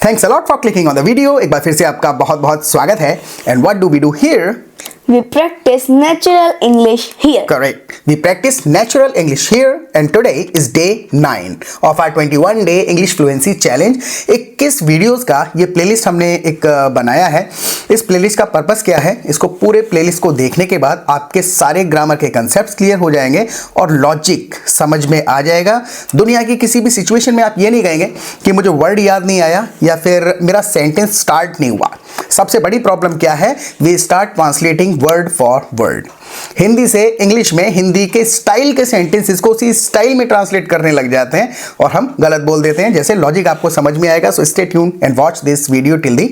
Thanks a lot for clicking on the video. एक बार फिर से आपका बहुत बहुत स्वागत है। And what do we do here? We practice natural English here. Correct. We practice natural English here and today is day 9 of our 21 day English fluency challenge। 21 videos का ये प्लेलिस्ट हमने एक बनाया है। इस प्लेलिस्ट का पर्पस क्या है? इसको पूरे प्लेलिस्ट को देखने के बाद आपके सारे ग्रामर के कंसेप्ट्स क्लियर हो जाएंगे और लॉजिक समझ में आ जाएगा। दुनिया की किसी भी सिचुएशन में आप ये नहीं कहेंगे कि मुझे वर्ड याद नहीं आया या फिर मेरा सेंटेंस स्टार्ट नहीं हुआ। सबसे बड़ी प्रॉब्लम क्या है? We start translating word for word. Hindi से इंग्लिश में हिंदी के स्टाइल के सेंटेंसेस को उसी स्टाइल में ट्रांसलेट करने लग जाते हैं और हम गलत बोल देते हैं। जैसे लॉजिक आपको समझ में आएगा। So stay tuned and watch this video till the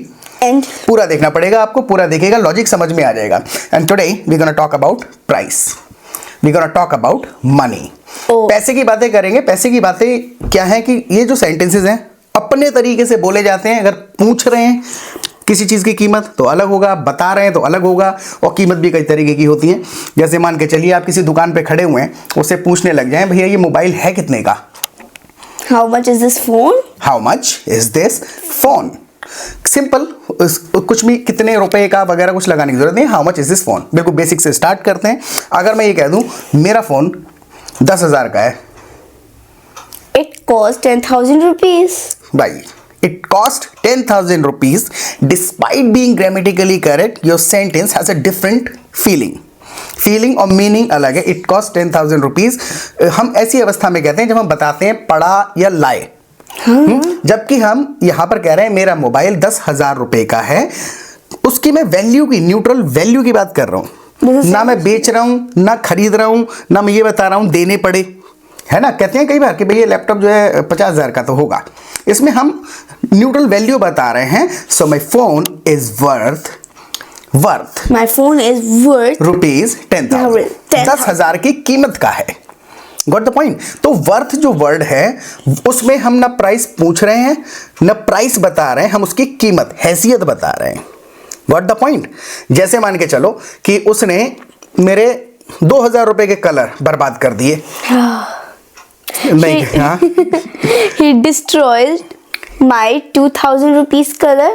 and. पूरा देखना पड़ेगा आपको, पूरा देखेगा लॉजिक समझ में आ जाएगा। And today we gonna talk about price, we gonna talk about money. पैसे की बातें करेंगे। पैसे की बातें क्या है कि ये जो सेंटेंसेस हैं अपने तरीके से बोले जाते हैं। अगर पूछ रहे हैं किसी चीज़ की कीमत तो अलग होगा, बता रहे हैं तो अलग होगा, और कीमत भी कई तरीके की होती है। जैसे मान के चलिए आप किसी दुकान पे खड़े हुए हैं, उससे पूछने लग जाएं भैया ये मोबाइल है कितने का? How much is this phone? How much is this phone? Simple, कुछ भी कितने रुपए का वगैरह कुछ लगाने की जरूरत नहीं। How much is this phone, बिल्कुल बेसिक से स्टार्ट करते हैं। अगर मैं ये कह दूं मेरा फोन 10,000 का है, इट कॉस्ट 10,000 rupees. भाई it cost 10,000 rupees. Despite being grammatically correct, your sentence has a different feeling और meaning अलग है। It cost 10,000 rupees हम ऐसी अवस्था में कहते हैं जब हम बताते हैं पड़ा या लाए। जबकि हम यहाँ पर कह रहे हैं मेरा मोबाइल 10,000 रुपए का है, उसकी मैं वैल्यू की, न्यूट्रल वैल्यू की बात कर रहा हूँ। ना मैं बेच रहा हूँ, ना खरीद रहा हूँ, ना मैं ये बता रहा हूँ देने पड़े, है ना। कहते हैं कई बार कि भाई ये लैपटॉप जो है 50,000 का तो होगा। इसमें हम न्यूट्रल वैल्यू बता रहे हैं। So my phone is worth My phone is worth rupees 10,000, 10,000 की कीमत का है। Got the point? तो वर्थ जो वर्ड है उसमें हम ना प्राइस पूछ रहे हैं ना प्राइस बता रहे हैं, हम उसकी कीमत, हैसियत बता रहे हैं। Got the point? जैसे मान के चलो कि उसने मेरे 2,000 रुपए के कलर बर्बाद कर दिए। नहीं, हाँ? He destroyed my 2,000 rupees color.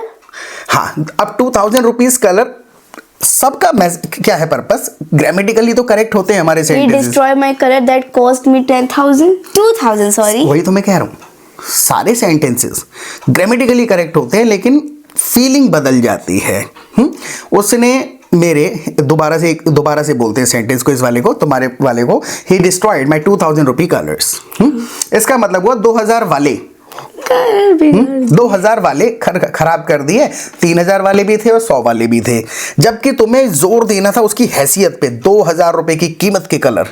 हाँ, अब 2,000 रुपीज कलर सबका क्या है पर्पस? ग्रामेटिकली तो करेक्ट होते हैं हमारे He sentences. destroyed my color that cost me 10,000. 2,000, sorry. वही तो मैं कह रहा हूँ, सारे सेंटेंसेस ग्रामेटिकली करेक्ट होते हैं लेकिन फीलिंग बदल जाती है। उसने मेरे, दोबारा से बोलते हैं सेंटेंस को, इस वाले को, तुम्हारे वाले को, ही डिस्ट्रॉयड माई 2,000 रुपी कलर्स। इसका मतलब हुआ 2,000 वाले 2,000 वाले खराब कर दिए। 3,000 वाले भी थे और 100 वाले भी थे। जबकि तुम्हें जोर देना था उसकी हैसियत पे, 2,000 रुपए की कीमत के कलर।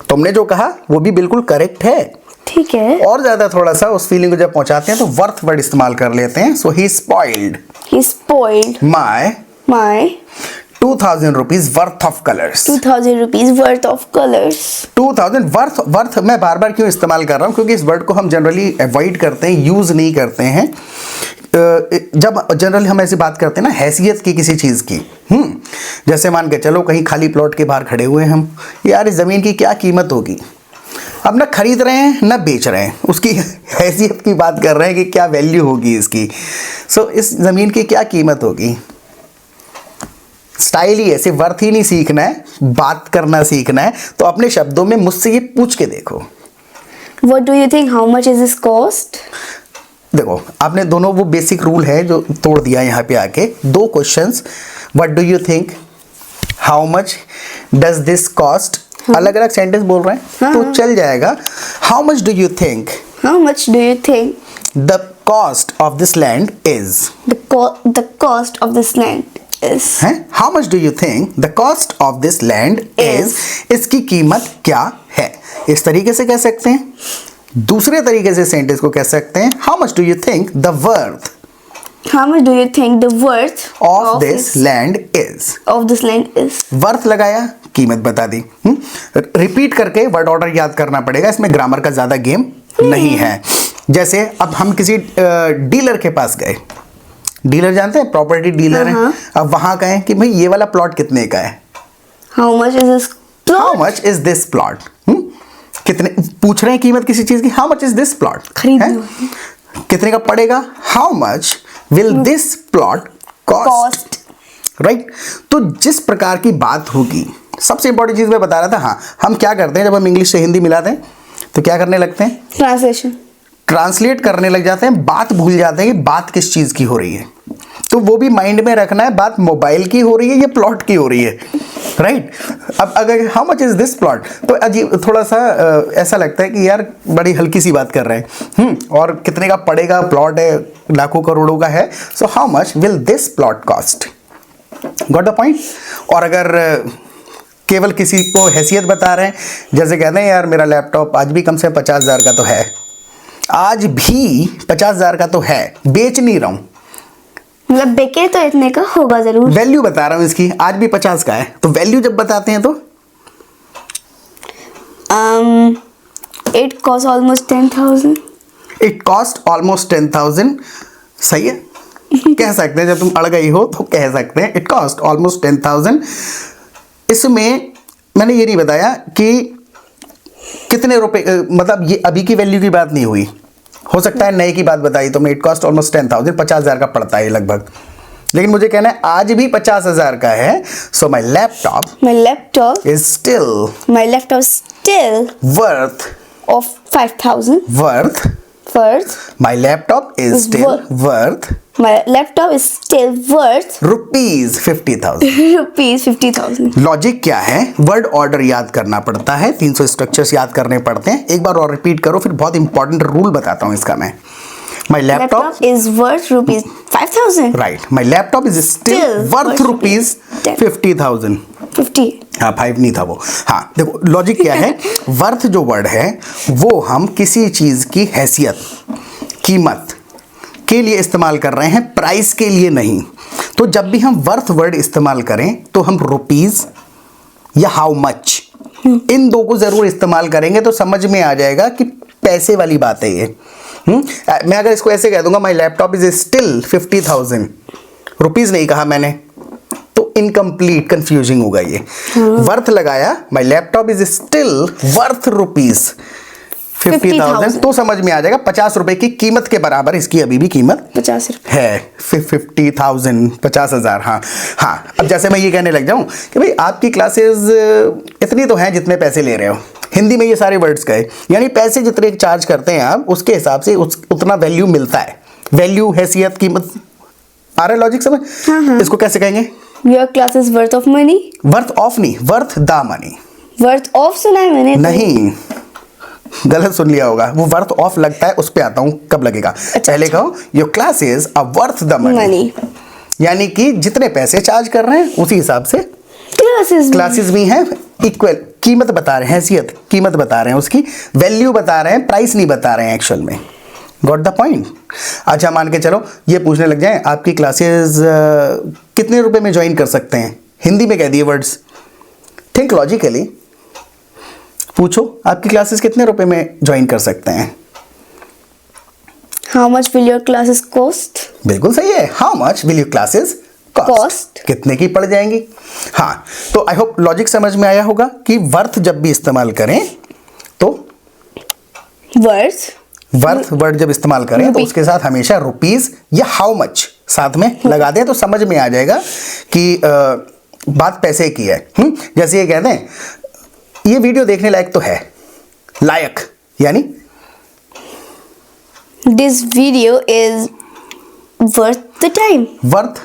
तुमने जो कहा वो भी बिल्कुल करेक्ट है, ठीक है। और ज्यादा थोड़ा सा उस फीलिंग को जब पहुंचाते हैं तो वर्थ वर्ड इस्तेमाल कर लेते हैं। सो ही spoiled my 2,000 rupees worth of colors। 2,000 rupees worth of colors। 2,000 worth मैं बार बार क्यों इस्तेमाल कर रहा हूँ? क्योंकि इस वर्ड को हम जनरली अवॉइड करते हैं, यूज नहीं करते हैं। जब जनरली हम ऐसी बात करते हैं ना हैसियत की किसी चीज की, जैसे मान के चलो कहीं खाली प्लॉट के बाहर खड़े हुए हम, यार इस जमीन की क्या कीमत होगी? अब ना खरीद रहे हैं ना बेच रहे हैं, उसकी हैसियत की बात कर रहे हैं कि क्या वैल्यू होगी इसकी। सो इस जमीन की क्या कीमत होगी? स्टाइल ही ऐसे, वर्थ ही नहीं सीखना है, बात करना सीखना है। तो अपने शब्दों में मुझसे ये पूछ के देखो। What do you think? How much is this cost? देखो आपने दोनों वो बेसिक रूल है जो तोड़ दिया यहाँ पे आके। 2 questions, what do you think, how much does this cost, अलग अलग सेंटेंस बोल रहे हैं तो चल जाएगा। How much do you think, How much do you think the cost of this land is, the cost of this land is? How much do you think the cost of this land is, इसकी कीमत क्या है? इस तरीके से कह सकते हैं। दूसरे तरीके से सेंटेंस को कह सकते हैं, how much do you think the worth, How much do you think the worth of this land is. of this land is? Worth लगाया, कीमत बता दी। रिपीट करके वर्ड ऑर्डर याद करना पड़ेगा, इसमें ग्रामर का ज्यादा गेम नहीं है। जैसे अब हम किसी डीलर के पास गए, डीलर जानते हैं, प्रॉपर्टी डीलर है। अब वहां कहें कि भाई ये वाला प्लॉट कितने का है? How much is this plot? How much is this plot? कितने पूछ रहे हैं कीमत किसी चीज की? How much is this plot? खरीदना कितने का पड़ेगा, how much will this plot cost, right. तो जिस प्रकार की बात होगी, सबसे इंपॉर्टेंट चीज मैं बता रहा था, हाँ हम क्या करते हैं जब हम इंग्लिश से हिंदी मिलाते हैं तो क्या करने लगते हैं, ट्रांसलेट करने लग जाते हैं, बात भूल जाते हैं कि बात किस चीज की हो रही है। तो वो भी माइंड में रखना है, बात मोबाइल की हो रही है या प्लॉट की हो रही है, राइट। अब अगर how much is this plot, तो अजीब थोड़ा सा ऐसा लगता है कि यार बड़ी हल्की सी बात कर रहे हैं, और कितने का पड़ेगा, प्लॉट है लाखों करोड़ों का है, so how much will this plot cost, got the point. और अगर केवल किसी को हैसियत बता रहे हैं, जैसे कहते हैं यार मेरा लैपटॉप आज भी कम से कम 50,000 का तो है, आज भी 50,000 का तो है, बेच नहीं रहा हूं, मतलब बिके तो इतने का होगा जरूर, वैल्यू बता रहा हूं इसकी, आज भी 50 का है, तो वैल्यू जब बताते हैं तो it cost almost 10,000, it cost almost 10,000, सही है। कह सकते हैं, जब तुम अड़ गई हो तो कह सकते हैं इट कॉस्ट ऑलमोस्ट 10,000। इसमें मैंने ये नहीं बताया कि कितने रुपए, मतलब ये अभी की वैल्यू की बात नहीं हुई, हो सकता है नए की बात बताई तो मैं इट कॉस्ट ऑलमोस्ट 10,000, 50,000 का पड़ता है लगभग, लेकिन मुझे कहना है आज भी 50,000 का है, so my laptop is still worth of 5,000, my laptop is still worth rupees 50,000। rupees 50,000. Logic क्या है, वर्ड ऑर्डर याद करना पड़ता है, 300 स्ट्रक्चर्स याद करने पड़ते हैं। एक बार और रिपीट करो, फिर बहुत इंपॉर्टेंट रूल बताता हूँ इसका मैं। My laptop is worth rupees 5,000. Right. My laptop is still worth rupees 50,000. 50. हाँ 5 नहीं था वो। हाँ देखो लॉजिक क्या है, वर्थ जो वर्ड है वो हम किसी चीज की हैसियत, कीमत के लिए इस्तेमाल कर रहे हैं, प्राइस के लिए नहीं। तो जब भी हम वर्थ वर्ड इस्तेमाल करें तो हम रुपीज या हाउ मच, इन दो को जरूर इस्तेमाल करेंगे, तो समझ में आ जाएगा कि पैसे वाली बात है ये। मैं अगर इसको ऐसे कह दूंगा माई लैपटॉप इज स्टिल 50,000, रुपीज नहीं कहा मैंने, तो इनकम्प्लीट कंफ्यूजिंग होगा ये। वर्थ लगाया, माई laptop is still worth rupees 50,000, तो समझ में आ जाएगा 50 रुपए की कीमत के बराबर इसकी अभी भी कीमत 50 है। 50,000 50,000। हाँ हाँ, अब जैसे मैं ये कहने लग जाऊं कि भाई आपकी क्लासेस इतनी तो हैं जितने पैसे ले रहे हो, हिंदी में ये सारे वर्ड्स कहे, यानी पैसे जितने चार्ज करते हैं आप उसके हिसाब से उतना वैल्यू मिलता है। वैल्यू, हैसियत, कीमत, आ रहा है लॉजिक समझ? हाँ। इसको कैसे कहेंगे? Your class is worth of money. Worth of नहीं, worth the money. Worth of सुना है मैंने। नहीं, गलत सुन लिया होगा, वो वर्थ ऑफ लगता है, उस पे आता हूं कब लगेगा। पहले कहो your classes are worth the money, यानी कि जितने पैसे चार्ज कर रहे हैं उसी हिसाब से क्लासेस भी हैं, इक्वल कीमत बता रहे हैं, हैसियत कीमत बता रहे हैं, उसकी वैल्यू बता रहे हैं, प्राइस नहीं बता रहे हैं एक्चुअल में। Got the point? अच्छा मान के चलो ये पूछने लग जाए आपकी क्लासेस कितने रुपए में ज्वाइन कर सकते हैं, हिंदी में कह दिए वर्ड्स। थिंक लॉजिकली, पूछो आपकी क्लासेस कितने रुपए में ज्वाइन कर सकते हैं। How much will your classes cost? बिल्कुल सही है, how much will your classes cost, कितने की पड़ जाएंगी। हाँ तो आई होप लॉजिक समझ में आया होगा कि वर्थ जब भी इस्तेमाल करें तो वर्थ वर्ड जब इस्तेमाल करें तो उसके साथ हमेशा रुपीज या हाउ मच साथ में लगा दें, तो समझ में आ जाएगा कि बात पैसे की है। जैसे ये कहते हैं ये वीडियो देखने लायक तो है, लायक यानी This video is worth the time. Worth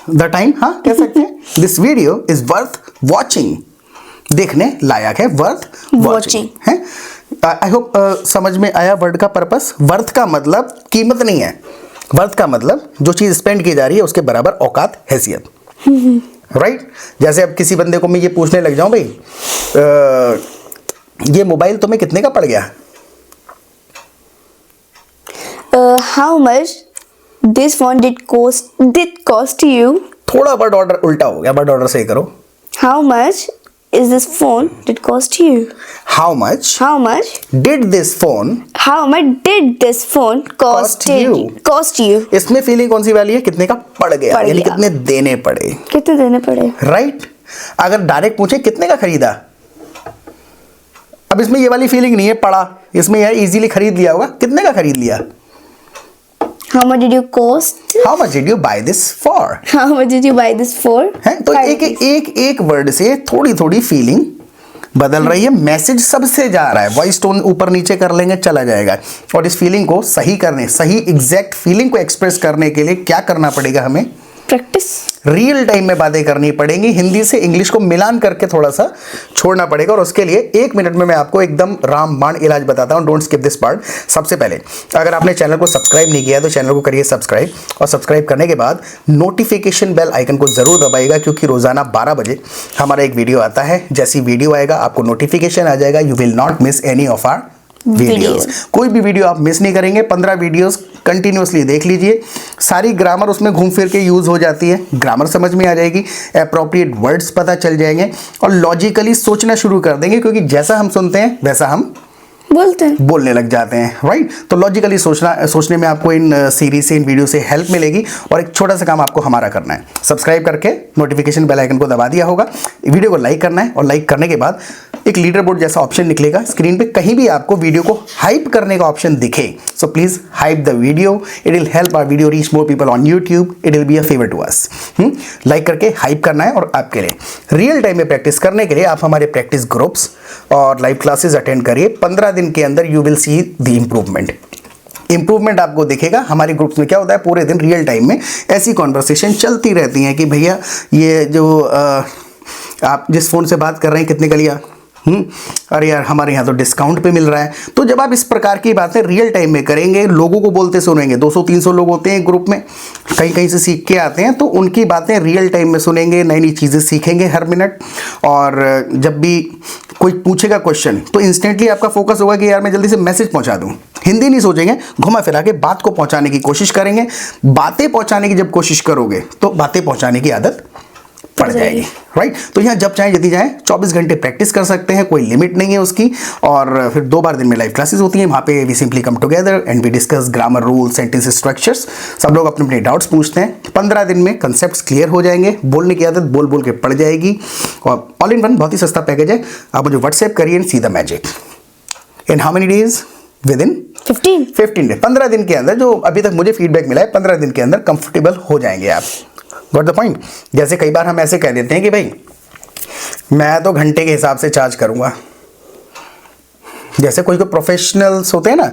the time, हाँ कह सकते हैं। This video is worth watching, देखने लायक है, वर्थ वॉचिंग है। आई होप समझ में आया वर्ड का पर्पस। वर्थ का मतलब कीमत नहीं है, वर्थ का मतलब जो चीज स्पेंड की जा रही है उसके बराबर औकात, हैसियत, राइट। जैसे अब किसी बंदे को मैं ये पूछने लग जाऊं भाई ये मोबाइल तुम्हें कितने का पड़ गया, How much this phone did cost you? थोड़ा वर्ड ऑर्डर उल्टा हो गया, वर्ड ऑर्डर सही करो। How much is this phone did cost you? How much did this phone cost you? इसमें फीलिंग कौन सी वाली है, कितने का पड़ गया, यानी कितने देने पड़े, राइट। अगर डायरेक्ट पूछे कितने का खरीदा, अब इसमें ये वाली फीलिंग नहीं है पड़ा, इसमें यह इजीली खरीद लिया होगा, कितने का खरीद लिया, How much did you cost? How much did you buy this for? How much did you buy this for? है तो 5 एक rupees. एक एक वर्ड से थोड़ी थोड़ी फीलिंग बदल रही है, मैसेज सबसे जा रहा है, वॉइस टोन ऊपर नीचे कर लेंगे चला जाएगा। और इस फीलिंग को सही करने, सही एग्जैक्ट फीलिंग को एक्सप्रेस करने के लिए क्या करना पड़ेगा हमें? Practice. रियल टाइम में बातें करनी पड़ेंगी, हिंदी से इंग्लिश को मिलान करके थोड़ा सा छोड़ना पड़ेगा। और उसके लिए 1 मिनट में मैं आपको एकदम रामबाण इलाज बताता हूँ। Don't skip this part. सबसे पहले अगर आपने चैनल को सब्सक्राइब नहीं किया है तो चैनल को करिए सब्सक्राइब, और सब्सक्राइब करने के बाद नोटिफिकेशन बेल आइकन को जरूर दबाइएगा, क्योंकि रोजाना 12 बजे हमारा एक वीडियो आता है। जैसी वीडियो आएगा आपको नोटिफिकेशन आ जाएगा। You will not miss any of our videos. कोई भी वीडियो आप मिस नहीं करेंगे। 15 वीडियोस कंटिन्यूसली देख लीजिए। सारी ग्रामर उसमें घूम फिर के यूज हो जाती है, ग्रामर समझ में आ जाएगी, अप्रोप्रिएट वर्ड्स पता चल जाएंगे और लॉजिकली सोचना शुरू कर देंगे, क्योंकि जैसा हम सुनते हैं वैसा हम बोलते हैं, बोलने लग जाते हैं, राइट। तो लॉजिकली सोचने में आपको इन सीरीज से, इन वीडियो से हेल्प मिलेगी। और एक छोटा सा काम आपको हमारा करना है, सब्सक्राइब करके नोटिफिकेशन बेल आइकन को दबा दिया होगा, वीडियो को लाइक करना है, और लाइक करने के बाद एक लीडर बोर्ड जैसा ऑप्शन निकलेगा स्क्रीन पे। कहीं भी आपको वीडियो को हाइप करने का ऑप्शन दिखे, so please hype the video. It will help our video reach more people on YouTube. It will be a favour to us. Like करके हाइप करना है। और आपके लिए रियल टाइम में प्रैक्टिस करने के लिए आप हमारे प्रैक्टिस ग्रुप्स और लाइव क्लासेस अटेंड करिए। 15 दिन के अंदर you will see the improvement आपको दिखेगा। हमारे ग्रुप्स में क्या होता है, पूरे दिन रियल टाइम में ऐसी कॉन्वर्सेशन चलती रहती हैं कि भैया ये जो आप जिस फ़ोन से बात कर रहे हैं कितने का लिया, अरे यार हमारे यहाँ तो डिस्काउंट पे मिल रहा है। तो जब आप इस प्रकार की बातें रियल टाइम में करेंगे, लोगों को बोलते सुनेंगे, 200-300 लोग होते हैं ग्रुप में, कहीं कहीं से सीख के आते हैं, तो उनकी बातें रियल टाइम में सुनेंगे, नई नई चीज़ें सीखेंगे हर मिनट। और जब भी कोई पूछेगा क्वेश्चन तो इंस्टेंटली आपका फोकस होगा कि यार मैं जल्दी से मैसेज पहुंचा दूं। हिंदी नहीं सोचेंगे, घुमा फिरा के बात को पहुंचाने की कोशिश करेंगे। बातें पहुंचाने की जब कोशिश करोगे तो बातें पहुंचाने की आदत पड़ जाएगी, राइट। तो यहाँ जब चाहे यदि जाए 24 घंटे प्रैक्टिस कर सकते हैं, कोई लिमिट नहीं है उसकी। और फिर 2 बार दिन में लाइव क्लासेस होती हैं, वहाँ पे we simply come together and we discuss grammar rule, sentence structures. सब लोग अपने अपने डाउट्स पूछते हैं। 15 दिन में कंसेप्ट्स क्लियर हो जाएंगे, बोलने की आदत बोल बोल के पड़ जाएगी। और ऑल इन वन बहुत ही सस्ता पैकेज है। आप मुझे व्हाट्सएप करिए and see the magic in how many days? With in 15 day. 15 दिन के अंदर, जो अभी तक मुझे फीडबैक मिला है, 15 दिन के अंदर कंफर्टेबल हो जाएंगे आप। Got the point. जैसे कई बार हम ऐसे कह देते हैं कि भाई मैं तो घंटे के हिसाब से चार्ज करूंगा। जैसे कोई प्रोफेशनल्स होते हैं ना,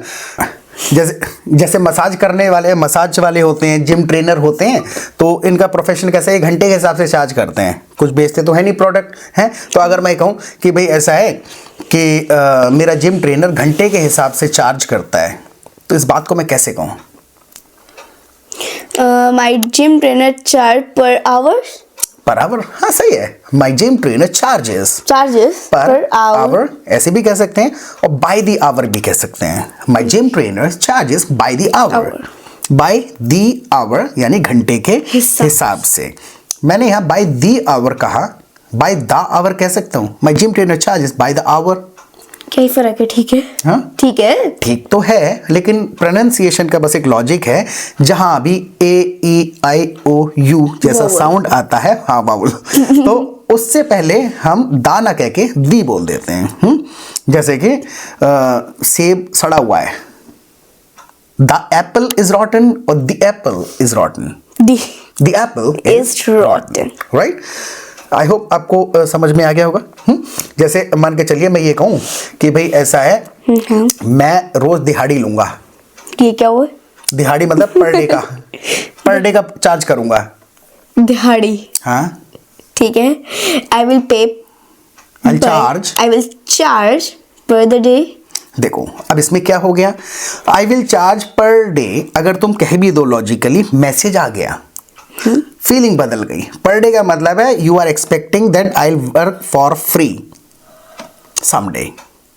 जैसे मसाज करने वाले, मसाज वाले होते हैं, जिम ट्रेनर होते हैं, तो इनका प्रोफेशन कैसा है, घंटे के हिसाब से चार्ज करते हैं। कुछ बेचते तो है नहीं प्रोडक्ट, हैं। तो अगर मैं कहूँ कि भाई ऐसा है कि मेरा जिम ट्रेनर घंटे के हिसाब से चार्ज करता है, तो इस बात को मैं कैसे कहूँ? My gym trainer charge per hour. Per hour, हाँ सही है। माई gym trainer charges per hour. ऐसे भी कह सकते हैं, और बाय द आवर भी कह सकते हैं। My gym trainer charges by the hour. By the hour यानी घंटे के हिसाब से। मैंने यहाँ बाय द आवर कहा, बाय द आवर कह सकता हूँ। My gym trainer charges by the hour. क्या ही फर्क है? ठीक है, हाँ ठीक है, ठीक तो है, लेकिन प्रोनाउंसिएशन का बस एक लॉजिक है। जहां अभी AEIOU जैसा साउंड आता है, हाँ बाबुल, तो उससे पहले हम दा ना कह के दी बोल देते हैं। जैसे कि सेब सड़ा हुआ है, द एप्पल इज रॉटन, और the Apple is रॉटन। The Apple is रॉटन, right. I hope आपको समझ में आ गया होगा। जैसे मान के चलिए मैं ये कहूँ कि भाई ऐसा है, मैं रोज दिहाड़ी लूंगा। ये क्या हुआ? दिहाड़ी मतलब पर डे का चार्ज करूंगा। दिहाड़ी, हाँ ठीक है। आई विल चार्ज पर द डे। देखो अब इसमें क्या हो गया, I will charge per day अगर तुम कह भी दो लॉजिकली, मैसेज आ गया, फीलिंग बदल गई। पर डे का मतलब है you are expecting that I will work for free someday.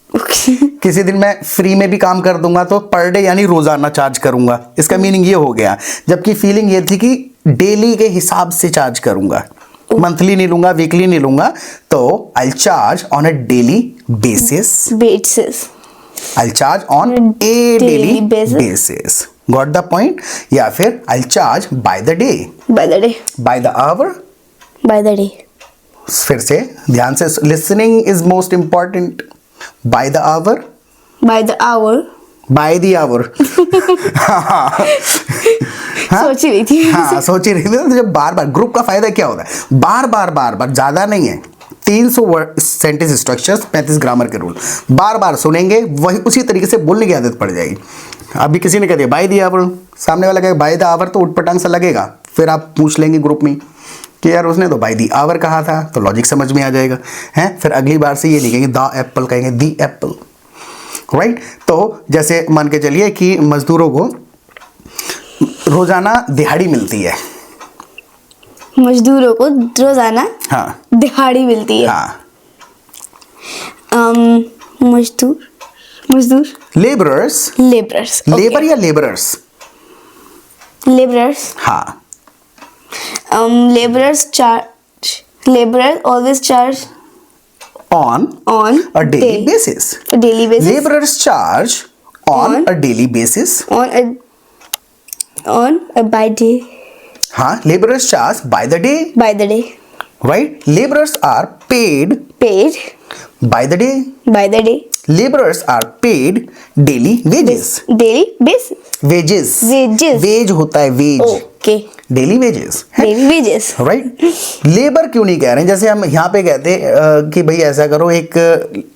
किसी दिन मैं फ्री में भी काम कर दूंगा तो पर डे यानी रोजाना चार्ज करूंगा, इसका मीनिंग ये हो गया। जबकि फीलिंग ये थी कि डेली के हिसाब से चार्ज करूंगा, मंथली नहीं लूंगा, वीकली नहीं लूंगा। तो आई charge on a daily basis. I'll charge on a daily basis. Got the point? या फिर I'll charge by the day. By the day. By the hour. By the day. फिर से ध्यान से, listening is most important. By the hour. By the hour. By the hour. सोच ही रही थी। हाँ सोच ही रही थी। तो जब बार बार, ग्रुप का फायदा क्या होता है, बार बार ज्यादा नहीं है, 300 वर्ड सेंटेंस स्ट्रक्चर्स, 35 ग्रामर के रूल, बार बार सुनेंगे, वही उसी तरीके से बोलने की आदत पड़ जाएगी। अभी किसी ने कह दिया बाय द आवर, सामने वाला कहे बाय द आवर, तो उटपटांग सा लगेगा। फिर आप पूछ लेंगे ग्रुप में कि यार उसने तो बाय द आवर कहा था, तो लॉजिक समझ में आ जाएगा हैं। फिर अगली बार से ये नहीं कहेंगे द एप्पल, कहेंगे दी एप्पल, राइट। तो जैसे मान के चलिए कि मजदूरों को रोजाना दिहाड़ी मिलती है। मजदूरों को रोजाना हाँ दिहाड़ी मिलती है। हाँ। मजदूर लेबरर्स, लेबरर्स। लेबर या लेबरर्स? लेबरर्स। हाँ। Laborers always charge on a daily basis. A daily basis. Laborers charge on a daily basis. On a by day. हाँ, laborers charge by the day. By the day. Right? Laborers are paid Paid by the day. by the day. Laborers are paid daily wages. Daily basis. Wages. Wages. Wage होता है wage. Okay. Daily wages. Daily wages. Right. Labour क्यों नहीं कह रहे हैं? जैसे हम यहाँ पे कहते कि भाई ऐसा करो, एक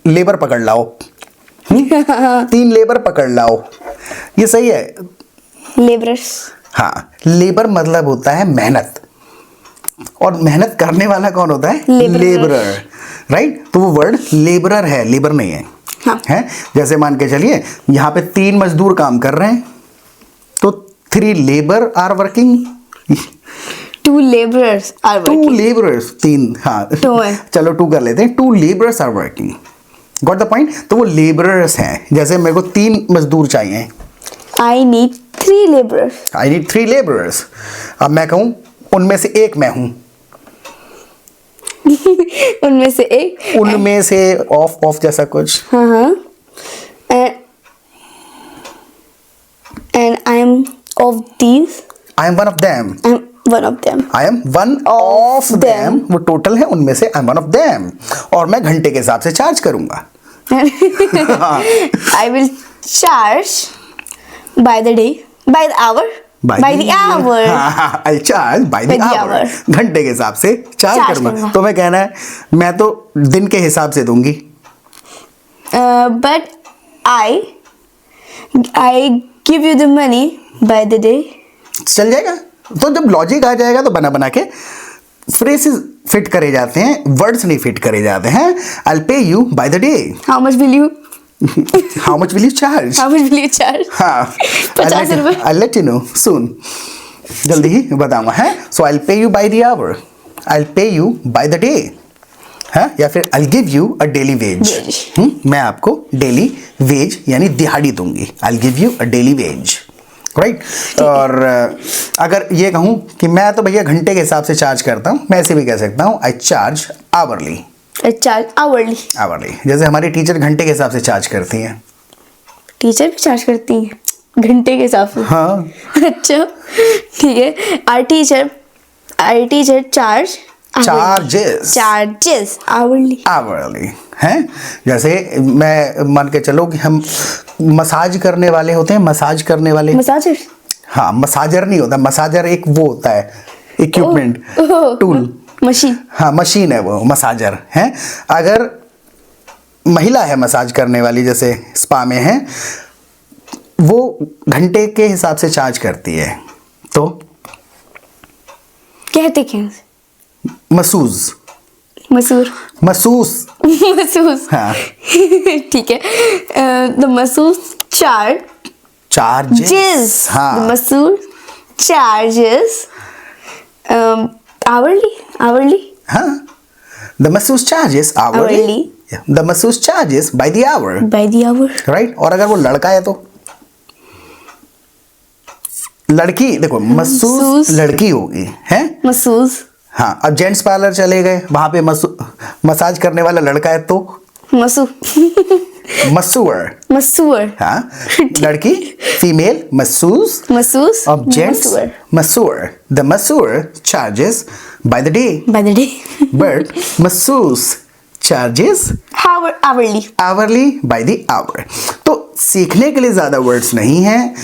लेबर पकड़ लाओ, 3 लेबर पकड़ लाओ, ये सही है? Laborers. हाँ, लेबर मतलब होता है मेहनत, और मेहनत करने वाला कौन होता है? Laborer. Labourer, right. तो वो वर्ड लेबरर है, लेबर नहीं है। हाँ। है, जैसे मान के चलिए यहाँ पे 3 मजदूर काम कर रहे हैं, तो 3 labour are working. 2 laborers are 2 working. Labourers, 3, हाँ 2 है। चलो 2 कर लेते हैं। 2 labourers are working. Got the point? तो वो लेबरर्स हैं। जैसे मेरे को 3 मजदूर चाहिए, I need 3 laborers. I need 3 labourers. अब मैं कहूँ उनमें से एक मैं हूँ, उनमें से एक। उनमें से ऑफ जैसा कुछ। हाँ। And I am of these. I am one of them. I am one of them. I am one of them, वो टोटल है, उनमें से I am one of them. और मैं घंटे के हिसाब से चार्ज करूंगा। I will charge by the day, by the hour, by the hour. I charge by the By the hour, hour. घंटे के हिसाब से चार्ज Charge करूंगा। करूंगा। तो मैं कहना है मैं तो दिन के हिसाब से दूंगी। But I give you the money by the day. चल जाएगा। तो जब लॉजिक आ जाएगा तो बना बना के फ्रेजेस फिट करे जाते हैं, वर्ड्स नहीं फिट करे जाते हैं। आई पे you by the day. How much will you? How much will you charge? How much will you charge? हाँ, 50 रुपए। I let you know soon, जल्दी ही बताऊंगा। है, सो आई पे यू बाय द आवर, आई पे यू बाय द डे, है, या फिर I give you a daily veg. मैं आपको डेली वेज यानी दिहाड़ी दूंगी। I give you a daily veg, right. और अगर ये कहूँ कि मैं तो भैया घंटे के हिसाब से चार्ज करता हूँ, मैं ऐसे भी कह सकता हूँ आई charge hourly. I charge hourly. Hourly, जैसे हमारी टीचर घंटे के हिसाब से चार्ज करती हैं। टीचर भी चार्ज करती हैं घंटे के हिसाब से? हाँ, अच्छा ठीक है। Our teacher charges hourly. Hourly है। जैसे मैं मान के चलो कि हम मसाज करने वाले होते हैं, मसाज करने वाले। Massager. हाँ, मसाजर नहीं होता, मसाजर एक वो होता है इक्विपमेंट, टूल, मशीन। हाँ मशीन है वो, मसाजर है। अगर महिला है मसाज करने वाली, जैसे स्पा में है, वो घंटे के हिसाब से चार्ज करती है, तो कहते क्या हैं? मसूज, मसूर। मसूस। मसूस। हाँ, ठीक है। द मसूस चार्जेस। The हाँ, masseur charges hourly. हाँ, the masseuse charges hourly. Hourly. Yeah, the masseuse charges by the hour. By the hour. Right. और अगर वो लड़का है तो लड़की, देखो मसूस मसूस। लड़की होगी, है। Masseuse. हाँ, अब जेंट्स पार्लर चले गए, वहां पे मसाज करने वाला लड़का है तो Masseur. मसूअर। Masseur. हाँ, लड़की फीमेल मसूस, Masseuse. of gents Masseur. masseur. The masseur charges by the day, By the day. but masseuse charges Hourly. hourly by the hour. तो सीखने के लिए ज़्यादा वर्ड्स नहीं हैं,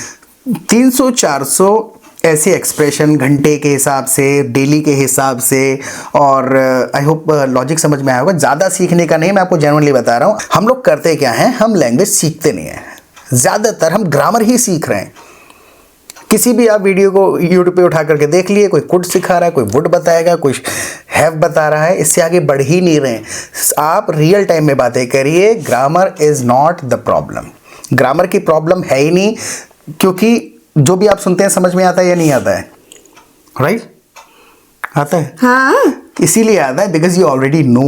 300-400 ऐसे एक्सप्रेशन घंटे के हिसाब से, डेली के हिसाब से, और आई होप लॉजिक समझ में आया होगा। ज़्यादा सीखने का नहीं, मैं आपको जेन्युइनली बता रहा हूँ। हम लोग करते क्या हैं, हम लैंग्वेज सीखते नहीं हैं, ज़्यादातर हम ग्रामर ही सीख रहे हैं। किसी भी आप वीडियो को यूट्यूब पे उठा करके देख लिए, कोई कुड सिखा रहा है, कोई वुड बताएगा, कोई हैव बता रहा है, इससे आगे बढ़ ही नहीं रहे। आप रियल टाइम में बातें करिए। Grammar is not the problem, grammar की प्रॉब्लम है ही नहीं, क्योंकि जो भी आप सुनते हैं समझ में आता है या नहीं आता है, राइट? आता है, हाँ। इसीलिए आता है because you already know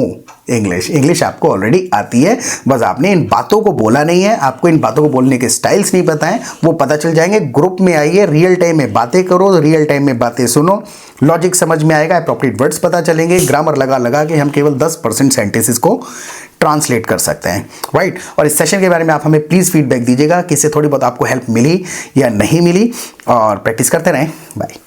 English. English आपको ऑलरेडी आती है, बस आपने इन बातों को बोला नहीं है, आपको इन बातों को बोलने के स्टाइल्स नहीं पता है, वो पता चल जाएंगे। ग्रुप में आइए, रियल टाइम में बातें करो, रियल टाइम में बातें सुनो, लॉजिक समझ में आएगा, अप्रोप्रिएट वर्ड्स पता चलेंगे। ग्रामर लगा लगा के हम केवल 10% सेंटेंसेस को ट्रांसलेट कर सकते हैं, राइट? और इस सेशन के बारे में आप हमें प्लीज़ फीडबैक दीजिएगा कि इससे थोड़ी बहुत आपको हेल्प मिली या नहीं मिली, और प्रैक्टिस करते रहें। बाय।